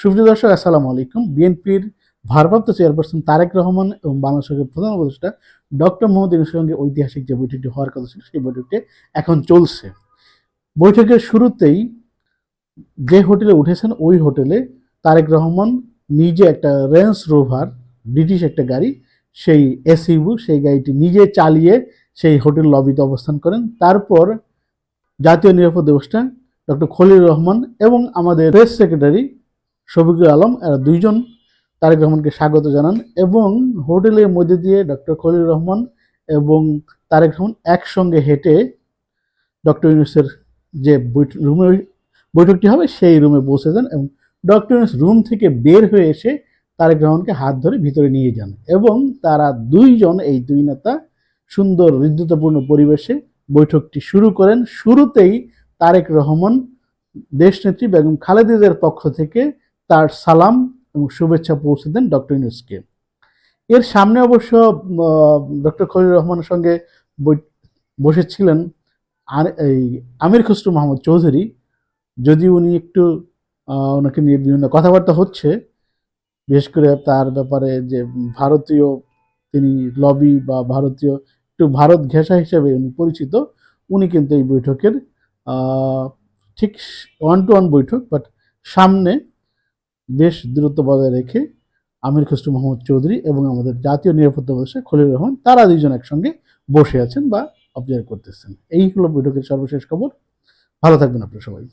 সুপ্রিয় দর্শক, আসসালামু আলাইকুম। বিএনপির ভারপ্রাপ্ত চেয়ারপারসন তারেক রহমান এবং বাংলাদেশ সরকারের প্রধান উপদেষ্টা ডক্টর মোহাম্মদ ইউনূসের সঙ্গে ঐতিহাসিক যে বৈঠকটি হওয়ার কথা ছিল, সেই বৈঠকটি এখন চলছে। বৈঠকের শুরুতেই যে হোটেলে উঠেছেন, ওই হোটেলে তারেক রহমান নিজে একটা রেঞ্জ রোভার, ব্রিটিশ একটা গাড়ি, সেই এসইউ, সেই গাড়িটি নিজে চালিয়ে সেই হোটেল লবিতে অবস্থান করেন। তারপর জাতীয় নিরাপত্তা উপদেষ্টা ডক্টর খলিলুর রহমান এবং আমাদের প্রেস সেক্রেটারি শফিকুল আলম, এরা দুইজন তারেক রহমানকে স্বাগত জানান এবং হোটেলের মধ্যে দিয়ে ডক্টর খলিলুর রহমান এবং তারেক রহমান একসঙ্গে হেঁটে ডক্টর ইউনূসের যে রুমে বৈঠকটি হবে সেই রুমে পৌঁছে যান এবং ডক্টর ইউনূস রুম থেকে বের হয়ে এসে তারেক রহমানকে হাত ধরে ভিতরে নিয়ে যান এবং তারা দুইজন, এই দুই নেতা সুন্দর হৃদ্যতাপূর্ণ পরিবেশে বৈঠকটি শুরু করেন। শুরুতেই তারেক রহমান দেশনেত্রী বেগম খালেদা জিয়ার পক্ষ থেকে তার সালাম এবং শুভেচ্ছা পৌঁছে দেন ডক্টর ইউনূসকে। এর সামনে অবশ্য ডক্টর খলিলুর রহমানের সঙ্গে বসেছিলেন এই আমির খসরু মাহমুদ চৌধুরী। যদিও উনি একটু ওনাকে নিয়ে বিভিন্ন কথাবার্তা হচ্ছে, বিশেষ করে তার ব্যাপারে যে ভারতীয় তিনি লবি বা ভারতীয় একটু ভারত ঘেঁষা হিসেবে উনি পরিচিত। উনি কিন্তু এই বৈঠকের ঠিক ওয়ান টু ওয়ান বৈঠক, বাট সামনে বেশ দূরত্ব বজায় রেখে আমির খসরু মাহমুদ চৌধুরী এবং আমাদের জাতীয় নিরাপত্তা উপদেষ্টা খলিলুর রহমান, তারা দুইজন একসঙ্গে বসে আছেন বা অবজার্ভ করতেছেন। এই হলো বৈঠকের সর্বশেষ খবর। ভালো থাকবেন আপনারা সবাই।